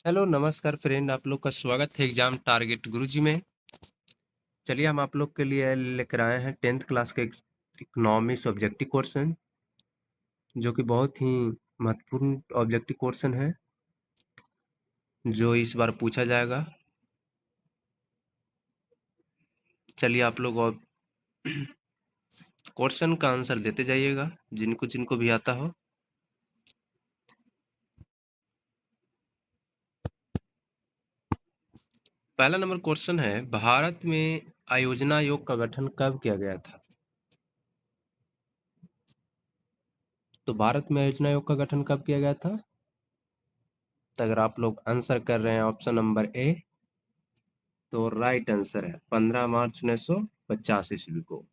Hello नमस्कार friend, आप लोग का स्वागत है एग्जाम टारगेट गुरुजी में। चलिए हम आप लोग के लिए लेकर आए हैं 10th क्लास के इकोनॉमिक्स ऑब्जेक्टिव क्वेश्चन, जो कि बहुत ही महत्वपूर्ण ऑब्जेक्टिव क्वेश्चन है जो इस बार पूछा जाएगा। चलिए आप लोग क्वेश्चन का आंसर देते जाइएगा, जिनको जिनको भी आता हो। पहला नंबर क्वेश्चन है, भारत में आयोजना आयोग का गठन कब किया गया था? तो भारत में आयोजना आयोग का गठन कब किया गया था? तो अगर आप लोग आंसर कर रहे हैं ऑप्शन नंबर ए, तो राइट आंसर है 15 मार्च 1950 ईस्वी को।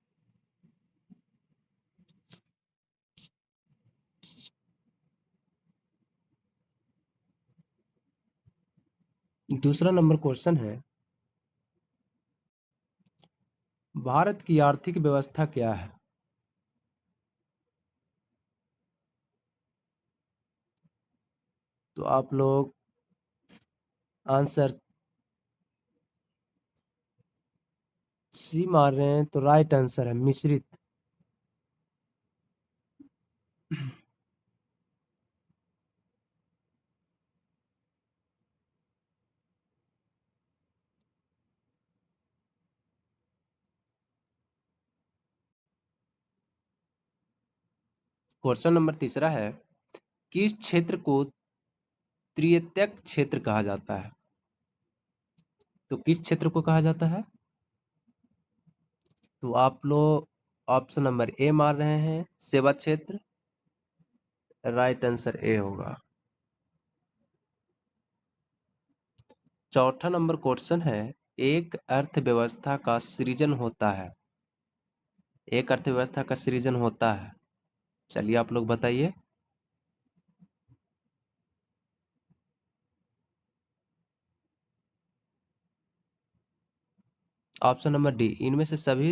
दूसरा नंबर क्वेश्चन है, भारत की आर्थिक व्यवस्था क्या है? तो आप लोग आंसर सी मार रहे हैं, तो राइट आंसर है मिश्रित। क्वेश्चन नंबर तीसरा है, किस क्षेत्र को तृतीयक क्षेत्र कहा जाता है? तो किस क्षेत्र को कहा जाता है? तो आप लोग ऑप्शन नंबर ए मार रहे हैं, सेवा क्षेत्र। राइट आंसर ए होगा। चौथा नंबर क्वेश्चन है, एक अर्थव्यवस्था का सृजन होता है। एक अर्थव्यवस्था का सृजन होता है, चलिए आप लोग बताइए। ऑप्शन नंबर डी, इनमें से सभी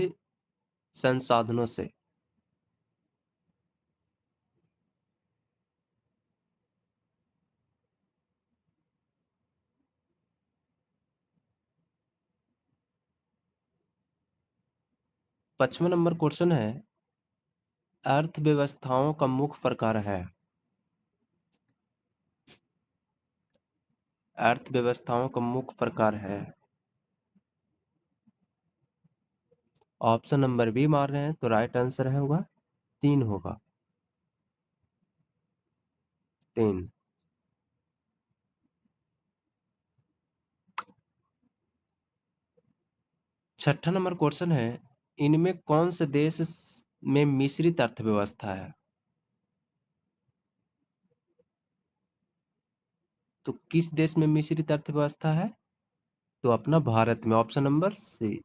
संसाधनों से। पांचवा नंबर क्वेश्चन है, अर्थव्यवस्थाओं का मुख्य प्रकार है। अर्थव्यवस्थाओं का मुख्य प्रकार है। ऑप्शन नंबर बी मार रहे हैं, तो राइट आंसर है होगा 3 होगा। 3। छठा नंबर क्वेश्चन है, इनमें कौन से देश में मिश्रित अर्थव्यवस्था है? तो किस देश में मिश्रित अर्थव्यवस्था है? तो अपना भारत में, ऑप्शन नंबर सी।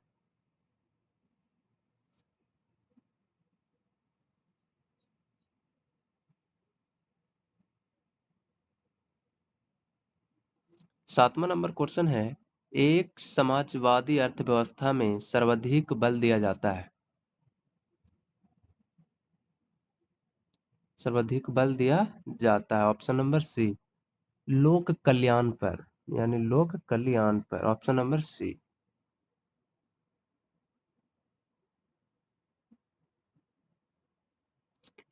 सातवां नंबर क्वेश्चन है, एक समाजवादी अर्थव्यवस्था में सर्वाधिक बल दिया जाता है। सर्वाधिक बल दिया जाता है, ऑप्शन नंबर सी, लोक कल्याण पर, यानी लोक कल्याण पर, ऑप्शन नंबर सी।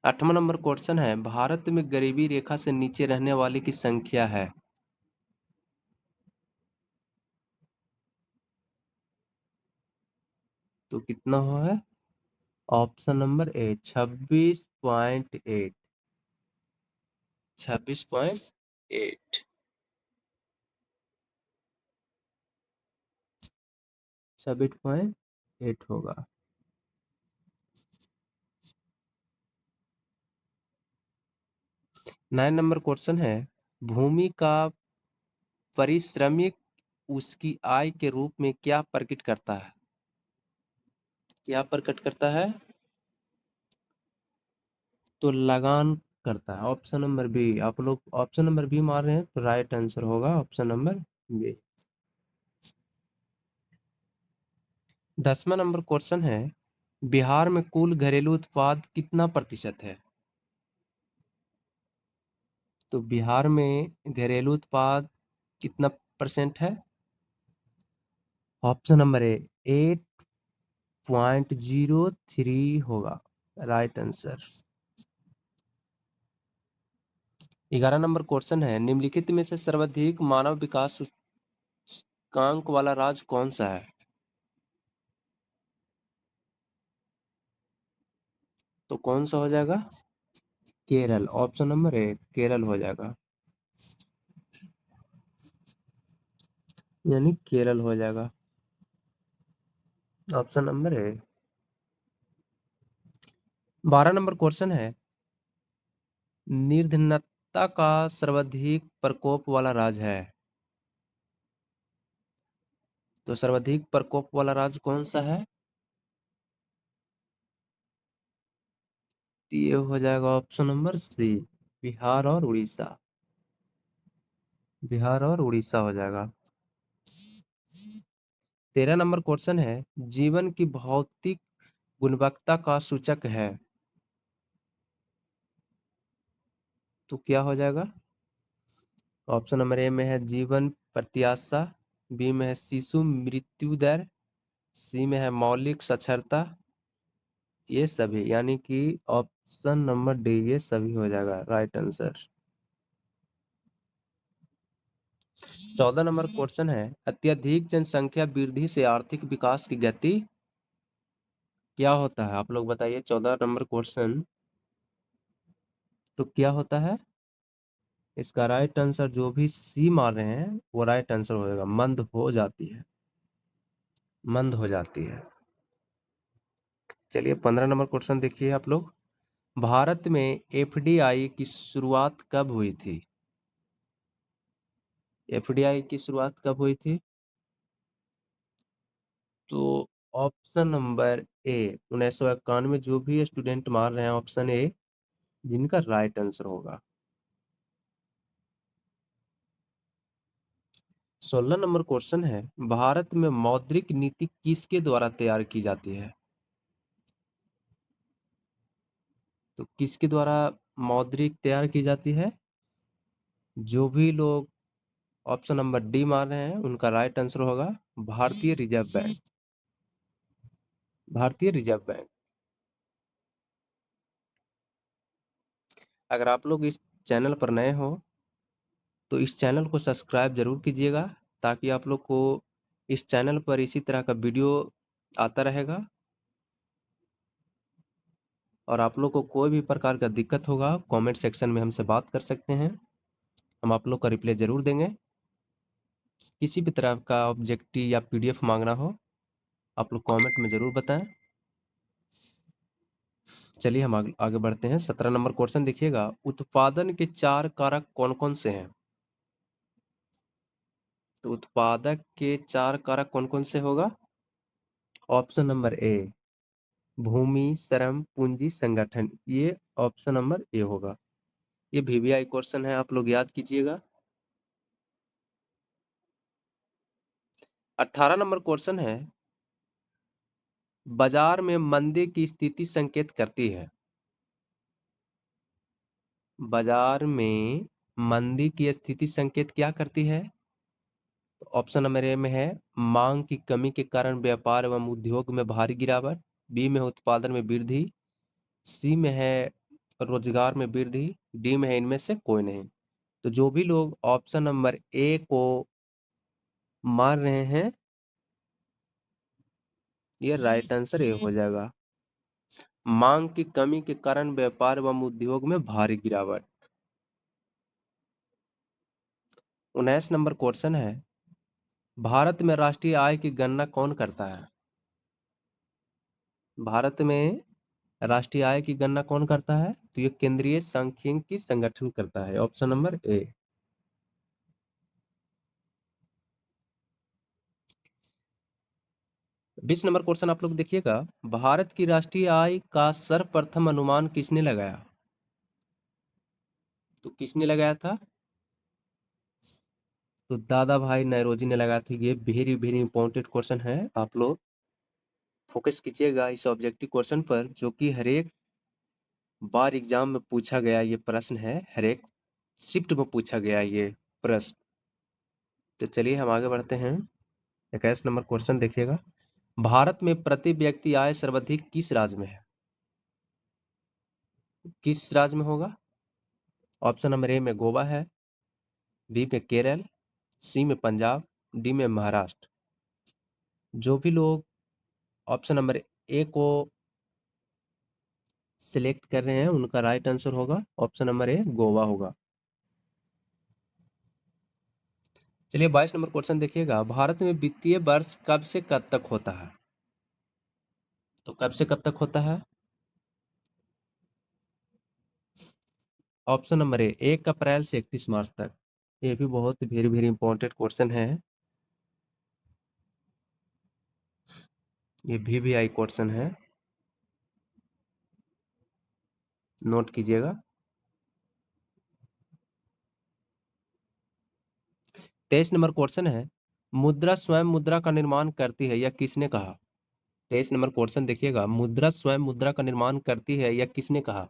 आठवां नंबर क्वेश्चन है, भारत में गरीबी रेखा से नीचे रहने वाले की संख्या है। तो कितना हो है? ऑप्शन नंबर ए 26.8। 26.8। 26.8 होगा। 9 नंबर क्वेश्चन है, भूमि का पारिश्रमिक उसकी आय के रूप में क्या प्रकट करता है? क्या प्रकट करता है? तो लगान करता है, ऑप्शन नंबर बी। आप लोग ऑप्शन नंबर बी मार रहे हैं, तो राइट आंसर होगा ऑप्शन नंबर बी। 10वां नंबर क्वेश्चन है, बिहार में कुल घरेलू उत्पाद कितना प्रतिशत है? तो बिहार में घरेलू उत्पाद कितना परसेंट है? ऑप्शन नंबर ए 8.03 होगा राइट आंसर। 11 नंबर क्वेश्चन है, निम्नलिखित में से सर्वाधिक मानव विकास सूचकांक वाला राज्य कौन सा है? तो कौन सा हो जाएगा? केरल। ऑप्शन नंबर ए केरल हो जाएगा, यानी केरल हो जाएगा ऑप्शन नंबर ए। 12 नंबर क्वेश्चन है, निर्धनता का सर्वाधिक प्रकोप वाला राज्य है, तो सर्वाधिक प्रकोप वाला राज्य कौन सा है? तो ये हो जाएगा ऑप्शन नंबर सी, बिहार और उड़ीसा। बिहार और उड़ीसा हो जाएगा। 13 नंबर क्वेश्चन है, जीवन की भौतिक गुणवत्ता का सूचक है, तो क्या हो जाएगा? ऑप्शन नंबर ए में है जीवन प्रत्याशा, बी में है शिशु मृत्यु दर, सी में है मौलिक साक्षरता, ये सभी, यानी कि ऑप्शन नंबर डी ये सभी हो जाएगा राइट आंसर। 14 नंबर क्वेश्चन है, अत्यधिक जनसंख्या वृद्धि से आर्थिक विकास की गति क्या होता है? आप लोग बताइए 14 नंबर क्वेश्चन, तो क्या होता है इसका? राइट आंसर जो भी सी मार रहे हैं वो राइट आंसर होगा, मंद हो जाती है, मंद हो जाती है। चलिए 15 नंबर क्वेश्चन देखिए आप लोग, भारत में एफडीआई की शुरुआत कब हुई थी? एफडीआई की शुरुआत कब हुई थी? तो ऑप्शन नंबर ए 1991, जो भी स्टूडेंट मार रहे हैं ऑप्शन ए जिनका राइट आंसर होगा। 16 नंबर क्वेश्चन है, भारत में मौद्रिक नीति किसके द्वारा तैयार की जाती है? तो किसके द्वारा मौद्रिक तैयार की जाती है? जो भी लोग ऑप्शन नंबर डी मार रहे हैं उनका राइट आंसर होगा भारतीय रिजर्व बैंक। भारतीय रिजर्व बैंक। अगर आप लोग इस चैनल पर नए हो तो इस चैनल को सब्सक्राइब जरूर कीजिएगा, ताकि आप लोग को इस चैनल पर इसी तरह का वीडियो आता रहेगा, और आप लोग को कोई भी प्रकार का दिक्कत होगा कमेंट सेक्शन में हमसे बात कर सकते हैं, हम आप लोग का रिप्लाई जरूर देंगे। किसी भी तरह का ऑब्जेक्टिव या पीडीएफ मांगना हो आप लोग कमेंट में जरूर बताएं। चलिए हम आगे बढ़ते हैं। 17 नंबर क्वेश्चन देखिएगा, उत्पादन के 4 कारक कौन कौन से हैं? तो उत्पादक के 4 कारक कौन कौन से होगा? ऑप्शन नंबर ए भूमि, श्रम, पूंजी, संगठन, ये ऑप्शन नंबर ए होगा। ये वीवीआई क्वेश्चन है, आप लोग याद कीजिएगा। 18 नंबर क्वेश्चन है, बाजार में मंदी की स्थिति संकेत करती है। बाजार में मंदी की स्थिति संकेत क्या करती है? तो ऑप्शन नंबर ए में है मांग की कमी के कारण व्यापार एवं उद्योग में भारी गिरावट, बी में है उत्पादन में वृद्धि, सी में है रोजगार में वृद्धि, डी में है इनमें से कोई नहीं। तो जो भी लोग ऑप्शन नंबर ए को मार रहे हैं ये राइट आंसर ए हो जाएगा, मांग की कमी के कारण व्यापार एवं उद्योग में भारी गिरावट। 19 नंबर क्वेश्चन है, भारत में राष्ट्रीय आय की गणना कौन करता है? भारत में राष्ट्रीय आय की गणना कौन करता है? तो ये केंद्रीय सांख्यिकी संगठन करता है, ऑप्शन नंबर ए। 20 नंबर क्वेश्चन आप लोग देखिएगा, भारत की राष्ट्रीय आय का सर्वप्रथम अनुमान किसने लगाया? तो किसने लगाया था? तो दादा भाई नौरोजी ने लगाया था। ये वेरी वेरी इंपॉर्टेंट क्वेश्चन है, आप लोग फोकस कीजिएगा इस ऑब्जेक्टिव क्वेश्चन पर, जो कि हर एक बार एग्जाम में पूछा गया ये प्रश्न है, हर एक शिफ्ट में पूछा गया ये प्रश्न। तो चलिए हम आगे बढ़ते हैं। 21 नंबर क्वेश्चन देखिएगा। भारत में प्रति व्यक्ति आय सर्वाधिक किस राज्य में है? किस राज्य में होगा? ऑप्शन नंबर ए में गोवा है, बी में केरल, सी में पंजाब, डी में महाराष्ट्र। जो भी लोग ऑप्शन नंबर ए को सिलेक्ट कर रहे हैं उनका राइट आंसर होगा ऑप्शन नंबर ए गोवा होगा। चलिए 22 नंबर क्वेश्चन देखिएगा। भारत में वित्तीय वर्ष कब से कब तक होता है? तो कब से कब तक होता है? ऑप्शन नंबर ए 1 अप्रैल से 31 मार्च तक। ये भी बहुत वेरी वेरी इंपॉर्टेंट क्वेश्चन है। ये VVI क्वेश्चन है, नोट कीजिएगा। 23 नंबर क्वेश्चन है। मुद्रा स्वयं मुद्रा का निर्माण करती है, यह किसने कहा? 23 नंबर क्वेश्चन देखिएगा। मुद्रा स्वयं मुद्रा का निर्माण करती है, यह किसने कहा?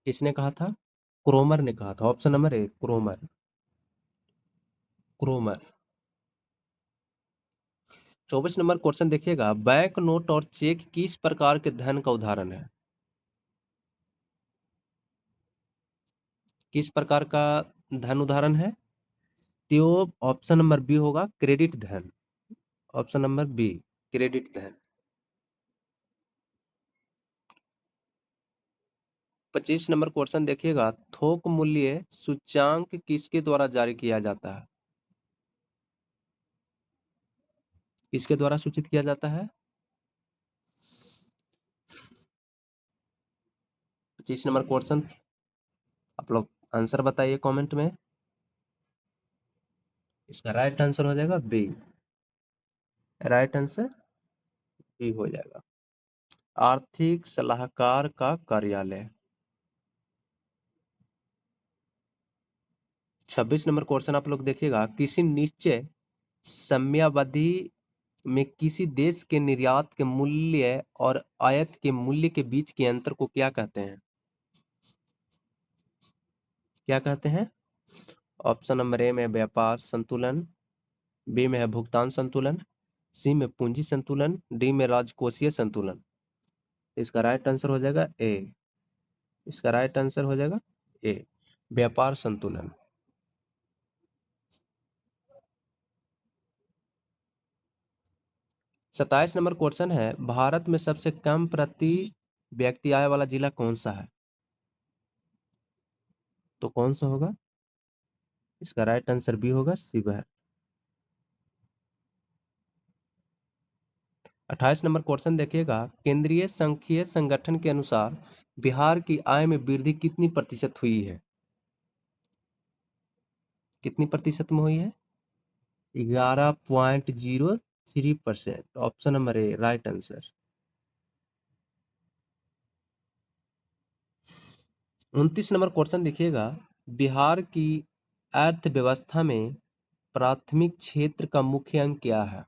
किसने कहा था? क्रोमर ने कहा था। ऑप्शन नंबर ए क्रोमर। क्रोमर। 24 नंबर क्वेश्चन देखिएगा। बैंक नोट और चेक किस प्रकार के धन का उदाहरण है? किस प्रकार का धन उदाहरण है? तो ऑप्शन नंबर बी होगा क्रेडिट धन। ऑप्शन नंबर बी क्रेडिट धन। 25 नंबर क्वेश्चन देखिएगा। थोक मूल्य सूचांक किसके द्वारा जारी किया जाता है? किसके द्वारा सूचित किया जाता है? 25 नंबर क्वेश्चन आप लोग आंसर बताइए कमेंट में। इसका राइट आंसर हो जाएगा बी। राइट आंसर बी हो जाएगा। आर्थिक सलाहकार का कार्यालय। 26 नंबर क्वेश्चन आप लोग देखिएगा। किसी निश्चय समयावधि में किसी देश के निर्यात के मूल्य और आयात के मूल्य के बीच के अंतर को क्या कहते हैं? क्या कहते हैं? ऑप्शन नंबर ए में व्यापार संतुलन, बी में है भुगतान संतुलन, सी में पूंजी संतुलन, डी में राजकोषीय संतुलन। इसका राइट आंसर हो जाएगा ए। इसका राइट आंसर हो जाएगा ए व्यापार संतुलन। 27 नंबर क्वेश्चन है। भारत में सबसे कम प्रति व्यक्ति आय वाला जिला कौन सा है? तो कौन सा होगा? इसका राइट आंसर बी होगा शिवहर। 28 नंबर क्वेश्चन देखिएगा। केंद्रीय सांख्यिकीय संगठन के अनुसार बिहार की आय में वृद्धि कितनी प्रतिशत हुई है? कितनी प्रतिशत में हुई है? 11.03%। ऑप्शन नंबर ए राइट आंसर। 29 नंबर क्वेश्चन देखिएगा। बिहार की अर्थव्यवस्था में प्राथमिक क्षेत्र का मुख्य अंग क्या है?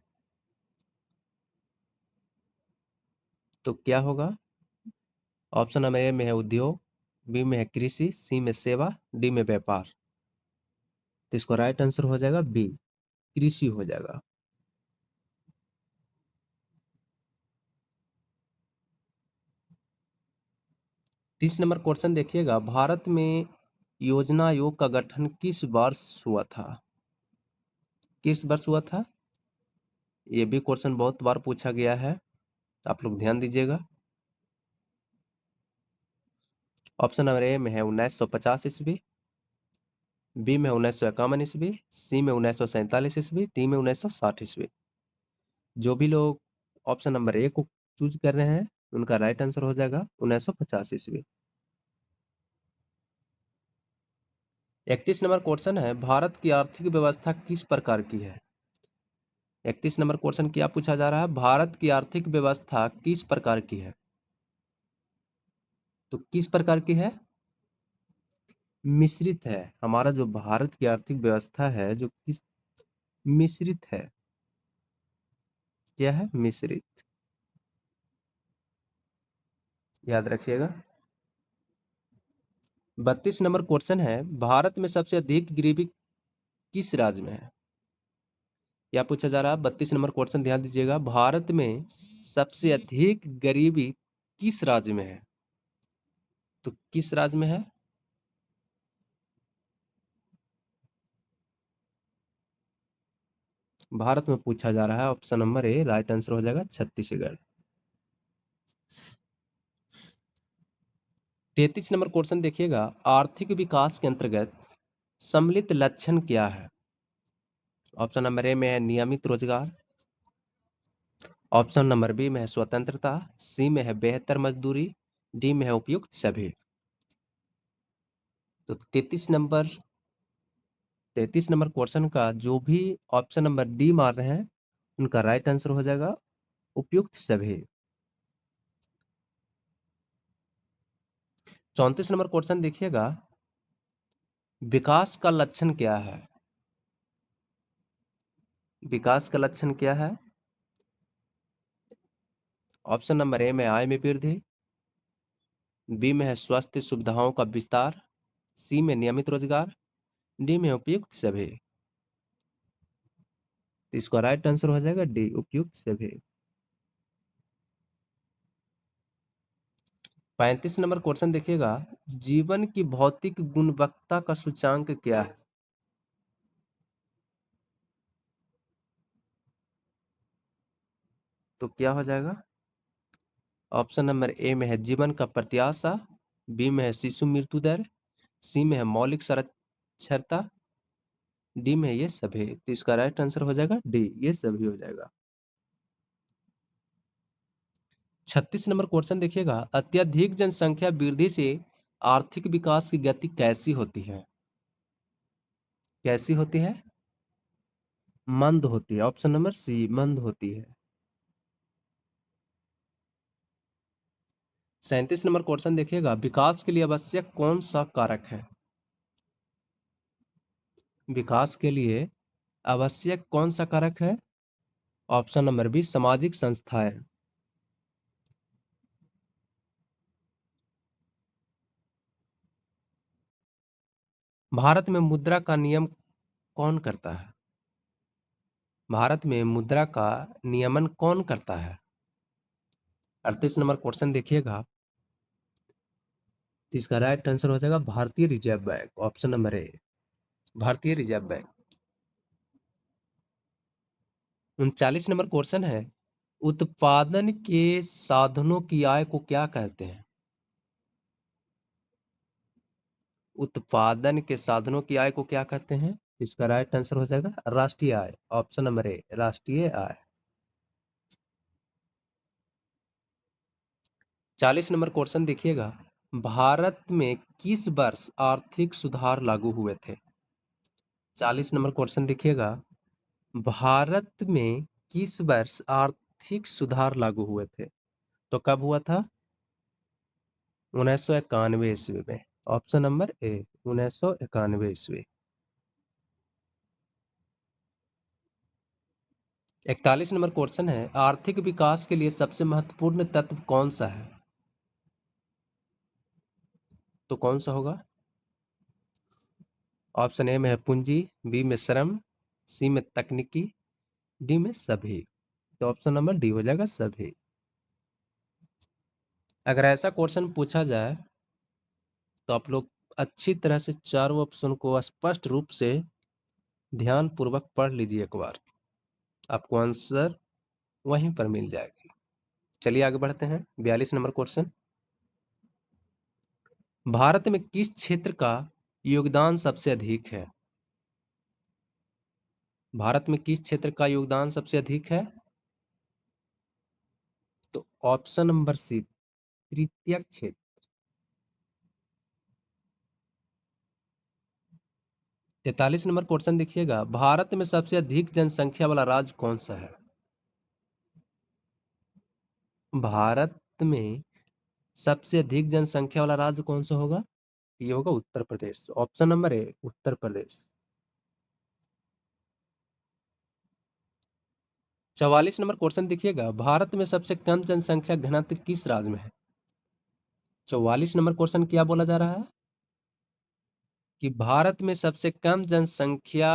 तो क्या होगा? ऑप्शन नंबर ए में है उद्योग, बी में है कृषि, सी में सेवा, डी में व्यापार। तो इसको राइट आंसर हो जाएगा बी कृषि हो जाएगा। 30 नंबर क्वेश्चन देखिएगा। भारत में योजना आयोग का गठन किस वर्ष हुआ था? किस वर्ष हुआ था? ये भी क्वेश्चन बहुत बार पूछा गया है, आप लोग ध्यान दीजिएगा। ऑप्शन नंबर ए में है 1950 ईस्वी, बी में 1951 ईस्वी, सी में 1947 ईस्वी, डी में 1960 ईस्वी। जो भी लोग ऑप्शन नंबर ए को चूज कर रहे हैं उनका राइट आंसर हो जाएगा 1950 ईस्वी। 31 नंबर क्वेश्चन है। भारत की आर्थिक व्यवस्था किस प्रकार की है? 31 नंबर क्वेश्चन क्या पूछा जा रहा है? भारत की आर्थिक व्यवस्था किस प्रकार की है? तो किस प्रकार की है? मिश्रित है। हमारा जो भारत की आर्थिक व्यवस्था है जो किस मिश्रित है। क्या है? मिश्रित। याद रखिएगा। 32 नंबर क्वेश्चन है, भारत में सबसे अधिक गरीबी किस राज्य में है? क्या पूछा जा रहा है? 32 नंबर क्वेश्चन ध्यान दीजिएगा, भारत में सबसे अधिक गरीबी किस राज्य में है? तो किस राज्य में है? भारत में पूछा जा रहा है। ऑप्शन नंबर ए राइट आंसर हो जाएगा छत्तीसगढ़। 33 नंबर क्वेश्चन देखिएगा, आर्थिक विकास के अंतर्गत सम्मिलित लक्षण क्या है? ऑप्शन नंबर ए में है नियमित रोजगार, ऑप्शन नंबर बी में है स्वतंत्रता, सी में है बेहतर मजदूरी, डी में है उपयुक्त सभी। तो 33 नंबर क्वेश्चन का जो भी ऑप्शन नंबर डी मार रहे हैं उनका राइट आंसर हो जाएगा उपयुक्त सभी। 34 नंबर क्वेश्चन देखिएगा, विकास का लक्षण क्या है? विकास का लक्षण क्या है? ऑप्शन नंबर ए में आय में वृद्धि, बी में है स्वास्थ्य सुविधाओं का विस्तार, सी में नियमित रोजगार, डी में उपयुक्त सभी। तो इसका राइट आंसर हो जाएगा डी उपयुक्त सभी। 35 नंबर क्वेश्चन देखिएगा, जीवन की भौतिक गुणवत्ता का सूचांक क्या है? तो क्या हो जाएगा? ऑप्शन नंबर ए में है जीवन का प्रत्याशा, बी में है शिशु मृत्यु दर, सी में है मौलिक साक्षरता, डी में है ये सभी। तो इसका राइट आंसर हो जाएगा डी ये सभी हो जाएगा। 36 नंबर क्वेश्चन देखिएगा, अत्यधिक जनसंख्या वृद्धि से आर्थिक विकास की गति कैसी होती है? कैसी होती है? मंद होती है। ऑप्शन नंबर सी मंद होती है। 37 नंबर क्वेश्चन देखिएगा, विकास के लिए आवश्यक कौन सा कारक है? विकास के लिए आवश्यक कौन सा कारक है? ऑप्शन नंबर बी सामाजिक संस्थाएं। भारत में मुद्रा का नियम कौन करता है? भारत में मुद्रा का नियमन कौन करता है? 38 नंबर क्वेश्चन देखिएगा, तो इसका राइट आंसर हो जाएगा भारतीय रिजर्व बैंक। ऑप्शन नंबर ए भारतीय रिजर्व बैंक। 39 नंबर क्वेश्चन है, उत्पादन के साधनों की आय को क्या कहते हैं? उत्पादन के साधनों की आय को क्या कहते हैं? इसका राइट आंसर हो जाएगा राष्ट्रीय आय। ऑप्शन नंबर ए राष्ट्रीय आय। 40 नंबर क्वेश्चन देखिएगा, भारत में किस वर्ष आर्थिक सुधार लागू हुए थे? 40 नंबर क्वेश्चन देखिएगा, भारत में किस वर्ष आर्थिक सुधार लागू हुए थे? तो कब हुआ था? 1991 ईस्वी में। ऑप्शन नंबर ए 1991 ईस्वी। 41 नंबर क्वेश्चन है, आर्थिक विकास के लिए सबसे महत्वपूर्ण तत्व कौन सा है? तो कौन सा होगा? ऑप्शन ए में है पूंजी, बी में श्रम, सी में तकनीकी, डी में सभी। तो ऑप्शन नंबर डी हो जाएगा सभी। अगर ऐसा क्वेश्चन पूछा जाए तो आप लोग अच्छी तरह से चारों ऑप्शन को स्पष्ट रूप से ध्यान पूर्वक पढ़ लीजिए एक बार, आपको आंसर वहीं पर मिल जाएगी। चलिए आगे बढ़ते हैं। 42 नंबर क्वेश्चन, भारत में किस क्षेत्र का योगदान सबसे अधिक है? भारत में किस क्षेत्र का योगदान सबसे अधिक है? तो ऑप्शन नंबर सी तृतीयक क्षेत्र। 43 नंबर क्वेश्चन देखिएगा, भारत में सबसे अधिक जनसंख्या वाला राज्य कौन सा है? भारत में सबसे अधिक जनसंख्या वाला राज्य कौन सा होगा? ये होगा Uttar Pradesh. Option number A Uttar Pradesh. 44 number question देखिएगा, भारत में सबसे कम जनसंख्या घनत्व किस राज्य में है? 44 नंबर क्वेश्चन क्या बोला जा रहा है? कि भारत में सबसे कम जनसंख्या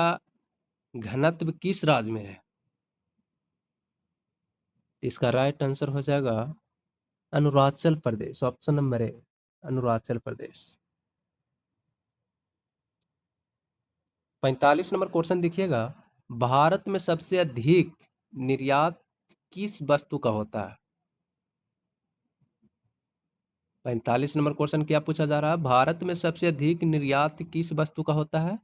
घनत्व किस राज्य में है? इसका राइट आंसर हो जाएगा Arunachal Pradesh, option number A, Arunachal Pradesh. 45 number question देखिएगा, भारत में सबसे अधिक निर्यात किस वस्तु का होता है? 45 नंबर क्वेश्चन क्या पूछा जा रहा है, भारत में सबसे अधिक निर्यात किस वस्तु का होता है?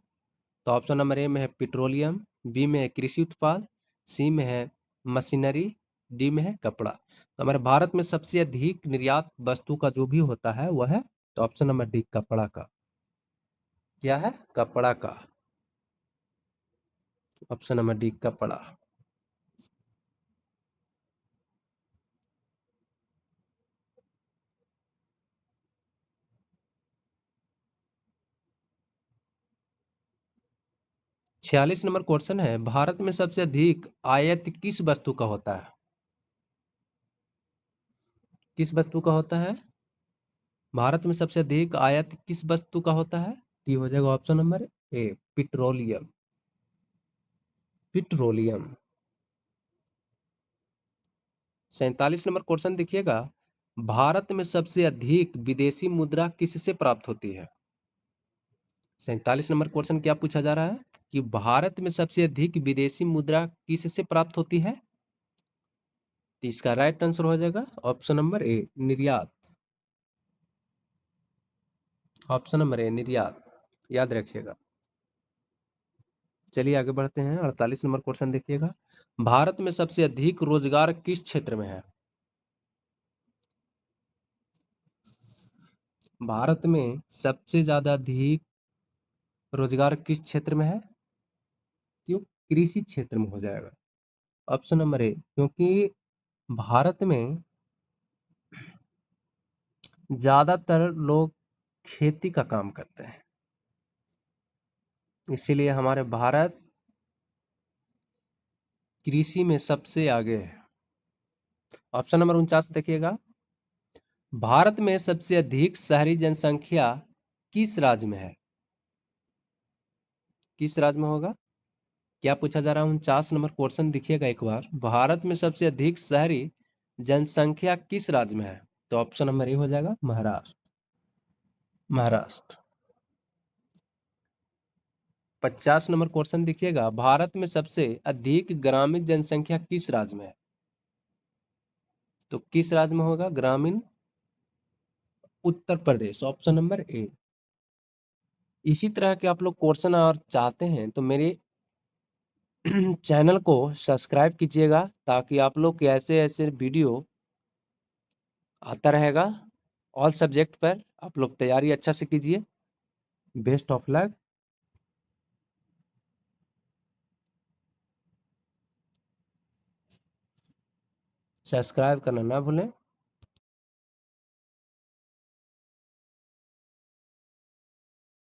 तो ऑप्शन नंबर ए में है पेट्रोलियम, बी में है कृषि उत्पाद, सी में है मशीनरी, डी में है कपड़ा। तो हमारे भारत में सबसे अधिक निर्यात वस्तु का जो भी होता है वह है, तो ऑप्शन नंबर डी कपड़ा का। क्या है? कपड़ा का। ऑप्शन नंबर डी कपड़ा। छियालीस नंबर क्वेश्चन है, भारत में सबसे अधिक आयात किस वस्तु का होता है? किस वस्तु का होता है? भारत में सबसे अधिक आयात किस वस्तु का होता है? ये हो जाएगा ऑप्शन नंबर ए, पेट्रोलियम। पेट्रोलियम। 47 नंबर क्वेश्चन देखिएगा, भारत में सबसे अधिक विदेशी मुद्रा किससे प्राप्त होती है? 47 नंबर क्वेश्चन क्या पूछा जा रहा है कि भारत में सबसे अधिक विदेशी मुद्रा किससे प्राप्त होती है? तो इसका राइट आंसर हो जाएगा ऑप्शन नंबर ए, निर्यात। ऑप्शन नंबर ए, निर्यात, याद रखिएगा। चलिए आगे बढ़ते हैं। 48 नंबर क्वेश्चन देखिएगा, भारत में सबसे अधिक रोजगार किस क्षेत्र में है? भारत में सबसे ज्यादा अधिक रोजगार किस क्षेत्र में है? क्यों? कृषि क्षेत्र में हो जाएगा, ऑप्शन नंबर ए, क्योंकि भारत में ज्यादातर लोग खेती का काम करते हैं, इसीलिए हमारे भारत कृषि में सबसे आगे है। ऑप्शन नंबर 49 देखिएगा, भारत में सबसे अधिक शहरी जनसंख्या किस राज्य में है? किस राज्य में होगा? क्या पूछा जा रहा है? 49 नंबर क्वेश्चन देखिएगा एक बार, भारत में सबसे अधिक शहरी जनसंख्या किस राज्य में है? तो ऑप्शन नंबर ए हो जाएगा महाराष्ट्र। महाराष्ट्र। 50 नंबर क्वेश्चन देखिएगा, भारत में सबसे अधिक ग्रामीण जनसंख्या किस राज्य में है? तो किस राज्य में होगा ग्रामीण? उत्तर प्रदेश, ऑप्शन नंबर ए। इसी तरह के आप लोग क्वेश्चन और चाहते हैं तो मेरे चैनल को सब्सक्राइब कीजिएगा, ताकि आप लोग के ऐसे ऐसे वीडियो आता रहेगा। ऑल सब्जेक्ट पर आप लोग तैयारी अच्छा से कीजिए। Best of luck. सब्सक्राइब करना ना भूलें।